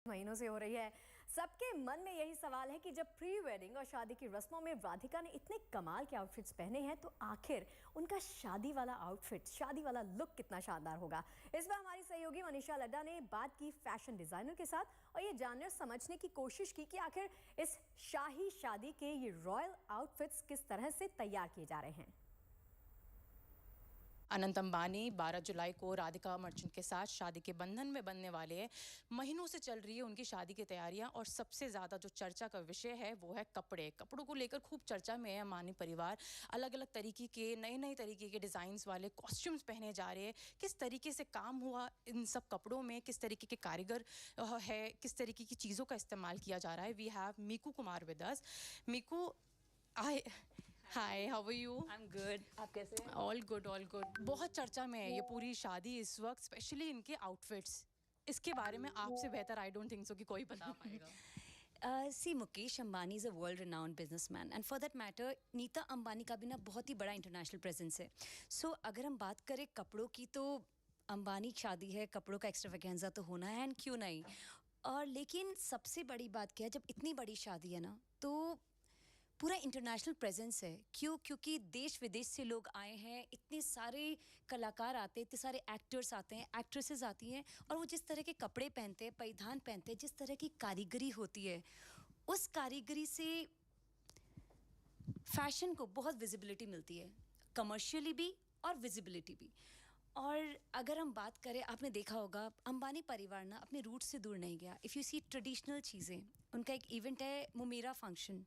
महीनों से हो रही है। सबके मन में यही सवाल है कि जब प्री वेडिंग और शादी की रस्मों में राधिका ने इतने कमाल के आउटफिट्स पहने हैं तो आखिर उनका शादी वाला आउटफिट, शादी वाला लुक कितना शानदार होगा। इस बार हमारी सहयोगी मनीषा लड्डा ने बात की फैशन डिजाइनर के साथ और ये जानने और समझने की कोशिश की कि आखिर इस शाही शादी के ये रॉयल आउटफिट्स किस तरह से तैयार किए जा रहे हैं। अनंत अंबानी 12 जुलाई को राधिका मर्चेंट के साथ शादी के बंधन में बंधने वाले हैं। महीनों से चल रही है उनकी शादी की तैयारियां और सबसे ज़्यादा जो चर्चा का विषय है वो है कपड़ों को लेकर खूब चर्चा में है। अंबानी परिवार अलग अलग तरीके के नए तरीके के डिज़ाइंस वाले कॉस्ट्यूम्स पहने जा रहे हैं। किस तरीके से काम हुआ इन सब कपड़ों में, किस तरीके के कारीगर है, किस तरीके की चीज़ों का इस्तेमाल किया जा रहा है। We have Meeku Kumar with us. Meeku, hi, how are you? I am good. आप कैसे हैं? All good, all good. बहुत चर्चा में है ये पूरी शादी इस वक्त, स्पेशली इनके आउटफिट्स। इसके बारे में आपसे बेहतर आई डोंट थिंक सो कि कोई बता पाएगा। See Mukesh Ambani is a world renowned businessman and for that matter Nita Ambani का भी ना बहुत ही बड़ा इंटरनेशनल प्रेजेंस है। सो अगर हम बात करें कपड़ों की तो अंबानी शादी है, कपड़ों का एक्स्ट्रावेगेंजा तो होना है एंड क्यों नहीं। और लेकिन सबसे बड़ी बात क्या है, जब इतनी बड़ी शादी है ना तो पूरा इंटरनेशनल प्रेजेंस है। क्योंकि देश विदेश से लोग आए हैं, इतने सारे कलाकार आते हैं, इतने सारे एक्टर्स आते हैं, एक्ट्रेसेस आती हैं और वो जिस तरह के कपड़े पहनते हैं, परिधान पहनते हैं, जिस तरह की कारीगरी होती है, उस कारीगरी से फैशन को बहुत विजिबिलिटी मिलती है, कमर्शियली भी और विजिबिलिटी भी। और अगर हम बात करें, आपने देखा होगा अंबानी परिवार ना अपने रूट से दूर नहीं गया। इफ़ यू सी ट्रेडिशनल चीज़ें, उनका एक इवेंट है मुमेरा फंक्शन,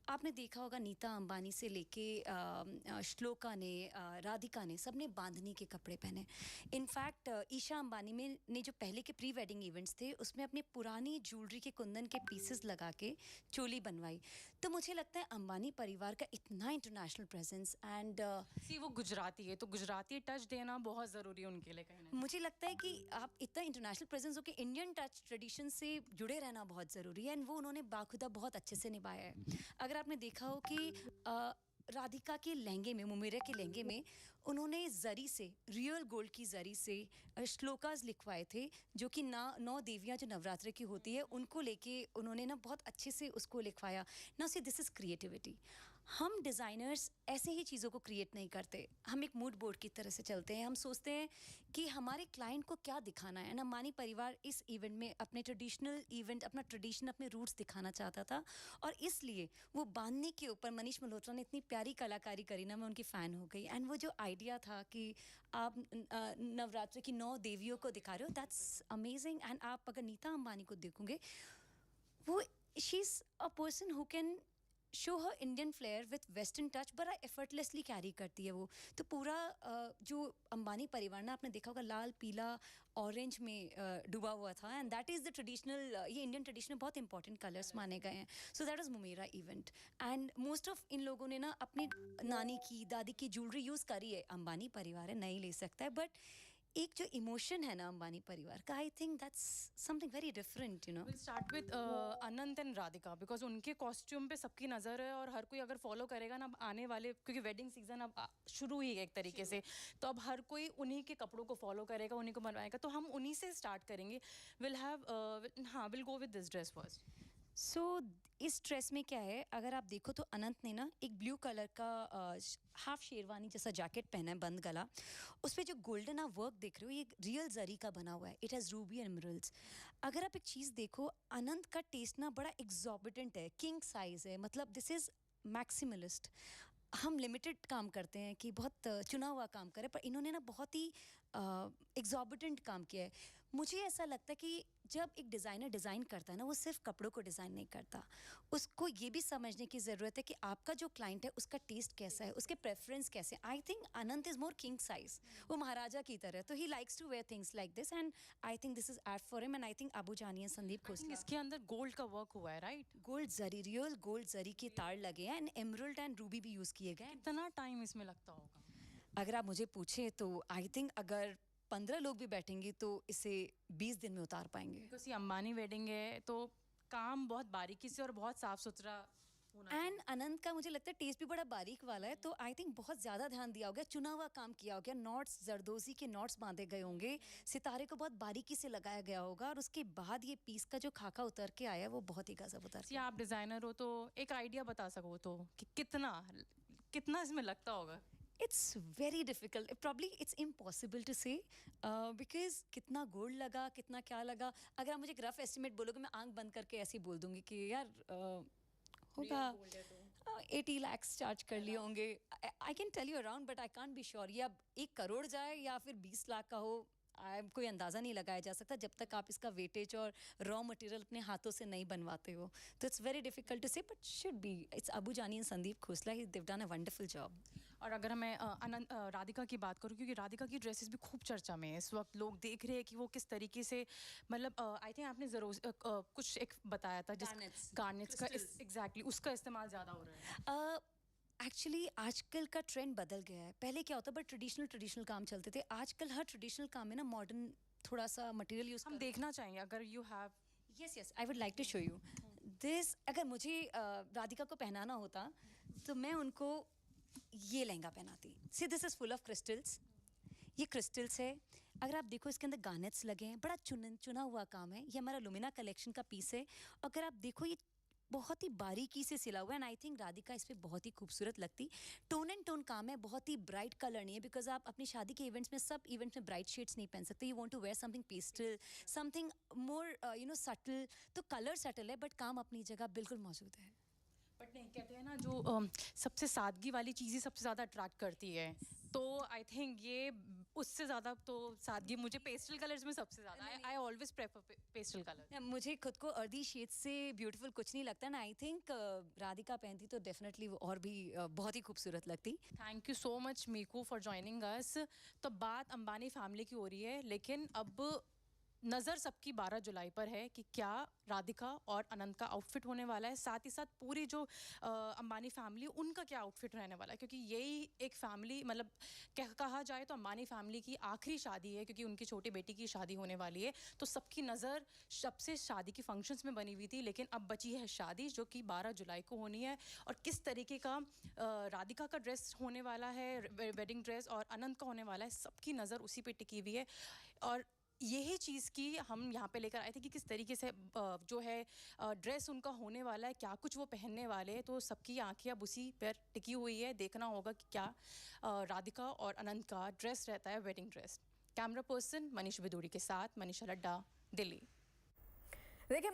आपने देखा होगा नीता अंबानी से लेके श्लोका ने, राधिका ने, सब ने बांधनी के कपड़े पहने। इनफैक्ट ईशा अंबानी में ने जो पहले के प्री वेडिंग इवेंट्स थे उसमें अपनी पुरानी ज्वेलरी के कुंदन के पीसेस लगा के चोली बनवाई। तो मुझे लगता है अंबानी परिवार का इतना इंटरनेशनल प्रेजेंस एंड वो गुजराती है तो गुजराती टच देना बहुत ज़रूरी है उनके लिए कहीं ना। मुझे लगता है कि आप इतना इंटरनेशनल प्रेजेंस हो कि इंडियन टच ट्रेडिशन से जुड़े रहना बहुत ज़रूरी है एंड वो उन्होंने बाखुदा बहुत अच्छे से निभाया है। अगर आपने देखा हो कि राधिका के लहंगे में, मुमेरा के लहंगे में उन्होंने जरी से, रियल गोल्ड की जरी से श्लोकास लिखवाए थे, जो कि 9 देवियां जो नवरात्र की होती है उनको लेके उन्होंने ना बहुत अच्छे से उसको लिखवाया ना। सी दिस इज़ क्रिएटिविटी। हम डिज़ाइनर्स ऐसे ही चीज़ों को क्रिएट नहीं करते, हम एक मूड बोर्ड की तरह से चलते हैं। हम सोचते हैं कि हमारे क्लाइंट को क्या दिखाना है। अंबानी परिवार इस इवेंट में अपने ट्रेडिशनल इवेंट, अपना ट्रेडिशन, अपने रूट्स दिखाना चाहता था और इसलिए वो बांधने के ऊपर मनीष मल्होत्रा ने इतनी प्यारी कलाकारी करी ना, मैं उनकी फ़ैन हो गई। एंड वो जो आइडिया था कि आप नवरात्र की 9 देवियों को दिखा रहे हो, दैट्स अमेजिंग। एंड आप अगर नीता अंबानी को देखोगे, वो she is a person who can show her Indian flair with western touch, बड़ा एफर्टलेसली कैरी करती है वो। तो पूरा जो अंबानी परिवार ना, आपने देखा होगा लाल, पीला, ऑरेंज में डूबा हुआ था and that is the traditional, ये इंडियन ट्रेडिशन में बहुत इंपॉर्टेंट कलर्स माने गए हैं। सो दैट वाज मुमेरा इवेंट एंड मोस्ट ऑफ इन लोगों ने ना अपनी नानी की, दादी की ज्वेलरी यूज़ करी है। अंबानी परिवार है, नहीं ले सकता है, बट एक जो इमोशन है ना अंबानी परिवार का, I think that's something very different, you know. Will start with Anant and Radhika because उनके कॉस्ट्यूम पे सबकी नज़र है और हर कोई अगर फॉलो करेगा ना आने वाले, क्योंकि वेडिंग सीजन अब शुरू ही है एक तरीके से, तो अब हर कोई उन्हीं के कपड़ों को फॉलो करेगा, उन्हीं को बनवाएगा। तो हम उन्हीं से स्टार्ट करेंगे। Will go with this dress first. So इस ड्रेस में क्या है, अगर आप देखो तो अनंत ने ना एक ब्लू कलर का हाफ शेरवानी जैसा जैकेट पहना है, बंद गला। उस पर जो गोल्डन आप वर्क देख रहे हो, ये रियल जरी का बना हुआ है। It has Ruby and emeralds. अगर आप एक चीज़ देखो, अनंत का टेस्ट ना बड़ा एग्जॉर्बिटेंट है, किंग साइज है, मतलब दिस इज़ मैक्सिमलिस्ट। हम लिमिटेड काम करते हैं कि बहुत चुना हुआ काम करें, पर इन्होंने ना बहुत ही एग्जॉर्बिटेंट काम किया है। मुझे ऐसा लगता है कि जब एक डिज़ाइनर डिज़ाइन करता है ना, वो सिर्फ कपड़ों को डिज़ाइन नहीं करता, उसको ये भी समझने की ज़रूरत है कि आपका जो क्लाइंट है उसका टेस्ट कैसा है, उसके प्रेफरेंस कैसे। I think Anant is more king size, वो महाराजा की तरह, तो he likes to wear things like this and I think this is ad for him and I think Abu Jani, Sandeep Khosla. इसके अंदर गोल्ड का वर्क हुआ है, राइट? गोल्ड जरी, रियल गोल्ड जरी के तार लगे हैं एंड एमरल्ड एंड रूबी भी यूज़ किए गए। कितना टाइम इसमें लगता होगा? अगर आप मुझे पूछे तो आई थिंक अगर 15 लोग भी बैठेंगे तो इसे 20 दिन में उतार पाएंगे। बिकॉज ये अंबानी वेडिंग है तो काम बहुत बारीकी से और बहुत साफ सुथरा एंड अनंत का मुझे लगता है टेस्ट भी बड़ा बारीक वाला है, तो आई थिंक बहुत ज़्यादा ध्यान दिया हो गया, चुना हुआ काम किया हो गया, नॉट्स जरदोजी के नॉट्स बांधे गए होंगे, सितारे को बहुत बारीकी से लगाया गया होगा, और उसके बाद ये पीस का जो खाका उतर के आया वो बहुत ही गजब उतर जी, आप डिज़ाइनर हो तो एक आइडिया बता सको तो कि कितना कितना इसमें लगता होगा? It's very difficult. Probably it's impossible to say because कितना गोल्ड लगा, कितना क्या लगा. अगर आप मुझे एक रफ एस्टिमेट बोलोगे, मैं आंख बंद करके ऐसे ही बोल दूंगी कि यार होगा 80 lakhs चार्ज कर लिए होंगे. I can tell you around but I can't be sure. ये अब 1 करोड़ जाए या फिर 20 लाख का हो, कोई अंदाज़ा नहीं लगाया जा सकता जब तक आप इसका वेटेज और रॉ मटेरियल अपने हाथों से नहीं बनवाते हो. तो it's very difficult to say, but should be. It's Abu Jani and Sandeep Khosla, they've done a wonderful job. और अगर मैं राधिका की बात करूँ, क्योंकि राधिका की ड्रेसेस भी खूब चर्चा में है इस वक्त, लोग देख रहे हैं कि वो किस तरीके से, मतलब आई थिंक आपने ज़रूर कुछ एक बताया था जिस गार्नेट्स का एग्जैक्टली उसका इस्तेमाल ज़्यादा हो रहा है. एक्चुअली आजकल का ट्रेंड बदल गया है. पहले क्या होता, बट ट्रेडिशनल काम चलते थे. आजकल हर ट्रेडिशनल काम में ना मॉडर्न थोड़ा सा मटेरियल यूज़ हम देखना चाहेंगे अगर you have. Yes I would like to show you this. अगर मुझे राधिका को पहनाना होता तो मैं उनको ये लहंगा पहनाती. See this is full of crystals. ये क्रिस्टल्स है. अगर आप देखो इसके अंदर गार्नेट्स लगे हैं, बड़ा चुना हुआ काम है. ये हमारा लुमिना कलेक्शन का पीस है. अगर आप देखो ये बहुत ही बारीकी से सिला हुआ है, एंड आई थिंक राधिका इस पे बहुत ही खूबसूरत लगती. टोन एंड टोन काम है, बहुत ही ब्राइट कलर नहीं है, बिकॉज आप अपनी शादी के इवेंट्स में सब इवेंट्स में ब्राइट शेड्स नहीं पहन सकते. You want to wear something pastel, something more subtle. तो कलर सटल है बट काम अपनी जगह बिल्कुल मौजूद है. बट नहीं, कहते हैं ना जो सबसे सादगी वाली चीज़ ही सबसे ज़्यादा अट्रैक्ट करती है. तो आई थिंक ये उससे ज़्यादा तो सादगी मुझे पेस्टल कलर्स में सबसे ज़्यादा. I always prefer pastel colour. मुझे खुद को अर्दी शेड से ब्यूटीफुल कुछ नहीं लगता ना. आई थिंक राधिका पहनती तो डेफिनेटली वो और भी बहुत ही खूबसूरत लगती. Thank you so much Meeku for joining us. तो बात अंबानी फैमिली की हो रही है, लेकिन अब नज़र सबकी 12 जुलाई पर है कि क्या राधिका और अनंत का आउटफिट होने वाला है. साथ ही साथ पूरी जो अंबानी फैमिली, उनका क्या आउटफिट रहने वाला है, क्योंकि यही एक फैमिली, मतलब कहा जाए तो अंबानी फैमिली की आखिरी शादी है, क्योंकि उनकी छोटी बेटी की शादी होने वाली है. तो सबकी नज़र सबसे शादी की फंक्शंस में बनी हुई थी, लेकिन अब बची है शादी जो कि 12 जुलाई को होनी है. और किस तरीके का राधिका का ड्रेस होने वाला है, वेडिंग ड्रेस, और अनंत का होने वाला है, सबकी नज़र उसी पे टिकी हुई है. और यही चीज़ की हम यहाँ पे लेकर आए थे कि किस तरीके से जो है ड्रेस उनका होने वाला है, क्या कुछ वो पहनने वाले हैं. तो सबकी आंखें अब उसी पर टिकी हुई है. देखना होगा कि क्या राधिका और अनंत का ड्रेस रहता है, wedding dress. Camera person Manish Vidhuri के साथ मनीषा लड्डा, दिल्ली. देखिए